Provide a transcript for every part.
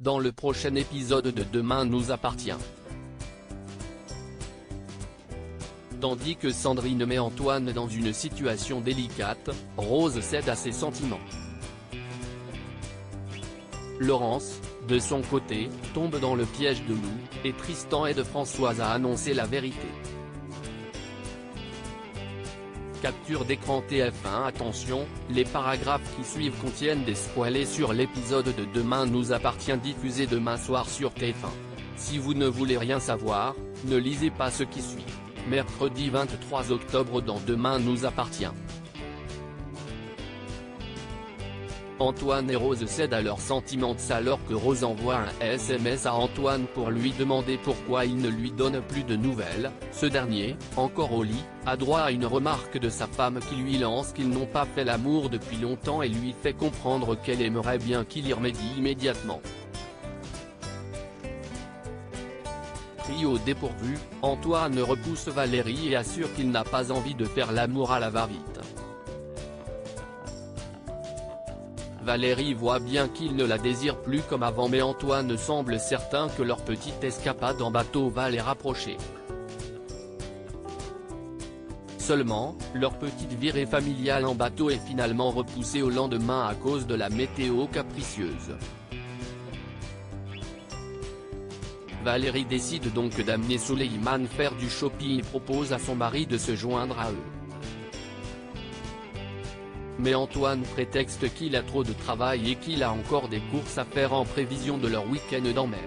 dans le prochain épisode de Demain nous appartient. Tandis que Sandrine met Antoine dans une situation délicate, Rose cède à ses sentiments. Laurence, de son côté, tombe dans le piège de Lou, et Tristan aide Françoise à annoncer la vérité. Capture d'écran TF1. Attention, les paragraphes qui suivent contiennent des spoilers sur l'épisode de Demain nous appartient diffusé demain soir sur TF1. Si vous ne voulez rien savoir, ne lisez pas ce qui suit. Mercredi 23 octobre dans Demain nous appartient. Antoine et Rose cèdent à leurs sentiments alors que Rose envoie un SMS à Antoine pour lui demander pourquoi il ne lui donne plus de nouvelles. Ce dernier, encore au lit, a droit à une remarque de sa femme qui lui lance qu'ils n'ont pas fait l'amour depuis longtemps et lui fait comprendre qu'elle aimerait bien qu'il y remédie immédiatement. Pris au dépourvu, Antoine repousse Valérie et assure qu'il n'a pas envie de faire l'amour à la va-vite. Valérie voit bien qu'il ne la désire plus comme avant mais Antoine semble certain que leur petite escapade en bateau va les rapprocher. Seulement, leur petite virée familiale en bateau est finalement repoussée au lendemain à cause de la météo capricieuse. Valérie décide donc d'amener Souleymane faire du shopping et propose à son mari de se joindre à eux. Mais Antoine prétexte qu'il a trop de travail et qu'il a encore des courses à faire en prévision de leur week-end en mer.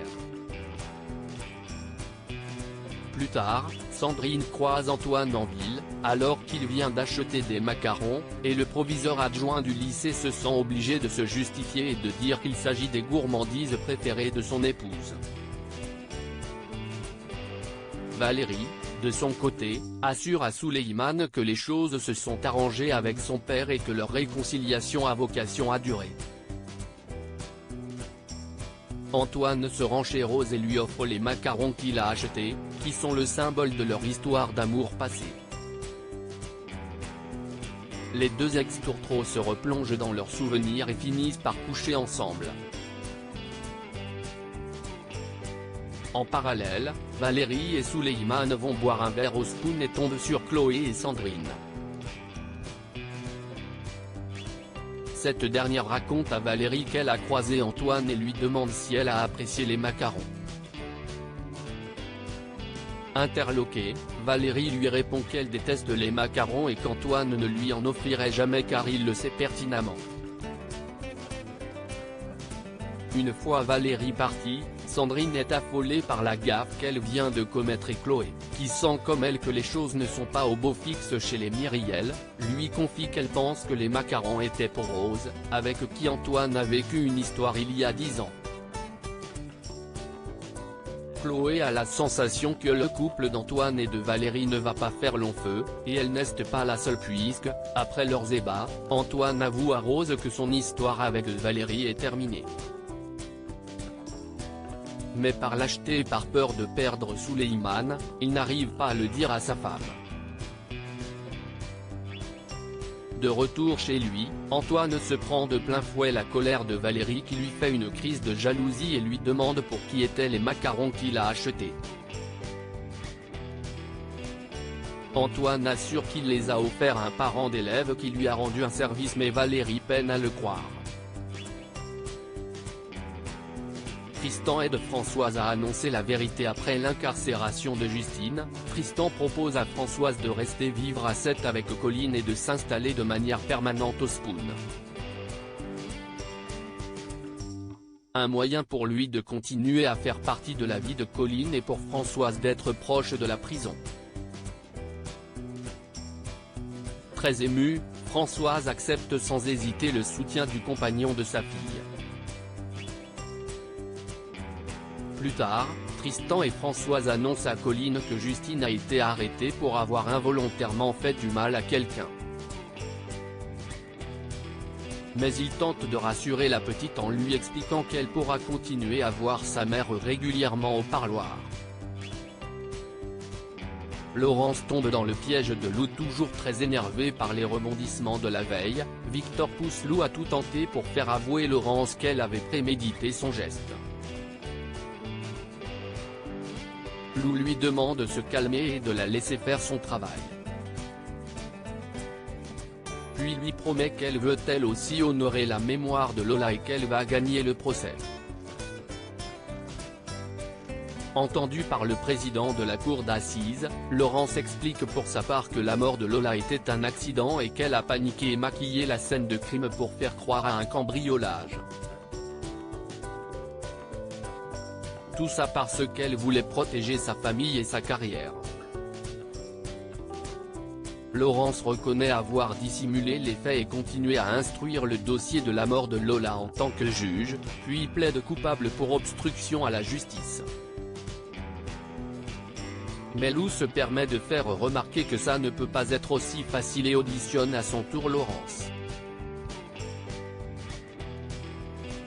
Plus tard, Sandrine croise Antoine en ville, alors qu'il vient d'acheter des macarons, et le proviseur adjoint du lycée se sent obligé de se justifier et de dire qu'il s'agit des gourmandises préférées de son épouse. Valérie, de son côté, assure à Souleymane que les choses se sont arrangées avec son père et que leur réconciliation a vocation à durer. Antoine se rend chez Rose et lui offre les macarons qu'il a achetés, qui sont le symbole de leur histoire d'amour passé. Les deux ex-tourtereaux se replongent dans leurs souvenirs et finissent par coucher ensemble. En parallèle, Valérie et Souleymane vont boire un verre au spoon et tombent sur Chloé et Sandrine. Cette dernière raconte à Valérie qu'elle a croisé Antoine et lui demande si elle a apprécié les macarons. Interloquée, Valérie lui répond qu'elle déteste les macarons et qu'Antoine ne lui en offrirait jamais car il le sait pertinemment. Une fois Valérie partie, Sandrine est affolée par la gaffe qu'elle vient de commettre et Chloé, qui sent comme elle que les choses ne sont pas au beau fixe chez les Myriel, lui confie qu'elle pense que les macarons étaient pour Rose, avec qui Antoine a vécu une histoire il y a 10 ans. Chloé a la sensation que le couple d'Antoine et de Valérie ne va pas faire long feu, et elle n'est pas la seule puisque, après leurs ébats, Antoine avoue à Rose que son histoire avec Valérie est terminée. Mais par lâcheté et par peur de perdre Souleymane, il n'arrive pas à le dire à sa femme. De retour chez lui, Antoine se prend de plein fouet la colère de Valérie qui lui fait une crise de jalousie et lui demande pour qui étaient les macarons qu'il a achetés. Antoine assure qu'il les a offerts à un parent d'élève qui lui a rendu un service mais Valérie peine à le croire. Tristan aide Françoise à annoncer la vérité après l'incarcération de Justine. Tristan propose à Françoise de rester vivre à 7 avec Colline et de s'installer de manière permanente au Spoon. Un moyen pour lui de continuer à faire partie de la vie de Colline et pour Françoise d'être proche de la prison. Très émue, Françoise accepte sans hésiter le soutien du compagnon de sa fille. Plus tard, Tristan et Françoise annoncent à Colline que Justine a été arrêtée pour avoir involontairement fait du mal à quelqu'un. Mais il tente de rassurer la petite en lui expliquant qu'elle pourra continuer à voir sa mère régulièrement au parloir. Laurence tombe dans le piège de Lou. Toujours très énervé par les rebondissements de la veille, Victor pousse Lou à tout tenter pour faire avouer Laurence qu'elle avait prémédité son geste. Lou lui demande de se calmer et de la laisser faire son travail. Puis lui promet qu'elle veut elle aussi honorer la mémoire de Lola et qu'elle va gagner le procès. Entendu par le président de la cour d'assises, Laurence explique pour sa part que la mort de Lola était un accident et qu'elle a paniqué et maquillé la scène de crime pour faire croire à un cambriolage. Tout ça parce qu'elle voulait protéger sa famille et sa carrière. Laurence reconnaît avoir dissimulé les faits et continué à instruire le dossier de la mort de Lola en tant que juge, puis plaide coupable pour obstruction à la justice. Mais Lou se permet de faire remarquer que ça ne peut pas être aussi facile et auditionne à son tour Laurence.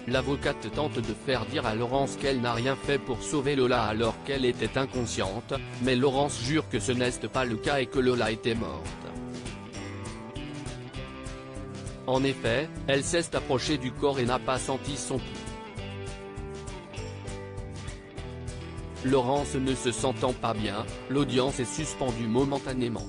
L'avocate tente de faire dire à Laurence qu'elle n'a rien fait pour sauver Lola alors qu'elle était inconsciente, mais Laurence jure que ce n'est pas le cas et que Lola était morte. En effet, elle s'est approchée du corps et n'a pas senti son pouls. Laurence ne se sentant pas bien, l'audience est suspendue momentanément.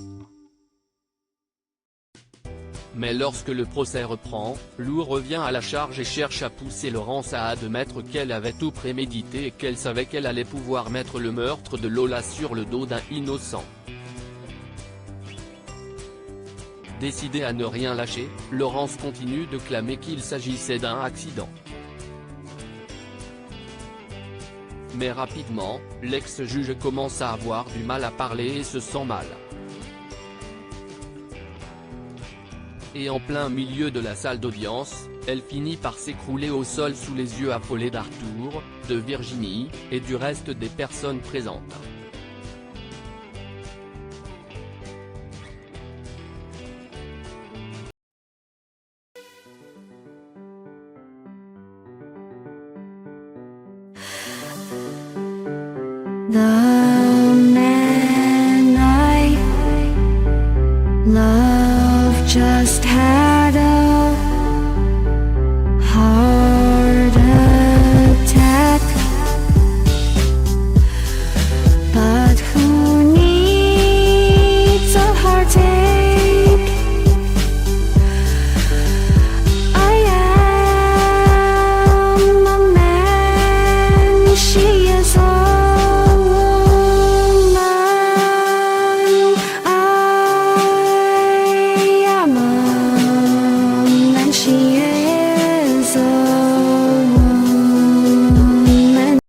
Mais lorsque le procès reprend, Lou revient à la charge et cherche à pousser Laurence à admettre qu'elle avait tout prémédité et qu'elle savait qu'elle allait pouvoir mettre le meurtre de Lola sur le dos d'un innocent. Décidée à ne rien lâcher, Laurence continue de clamer qu'il s'agissait d'un accident. Mais rapidement, l'ex-juge commence à avoir du mal à parler et se sent mal. Et en plein milieu de la salle d'audience, elle finit par s'écrouler au sol sous les yeux affolés d'Arthur, de Virginie, et du reste des personnes présentes. The man I love just had a heart attack, but who needs a heartache? I am a man, she is a she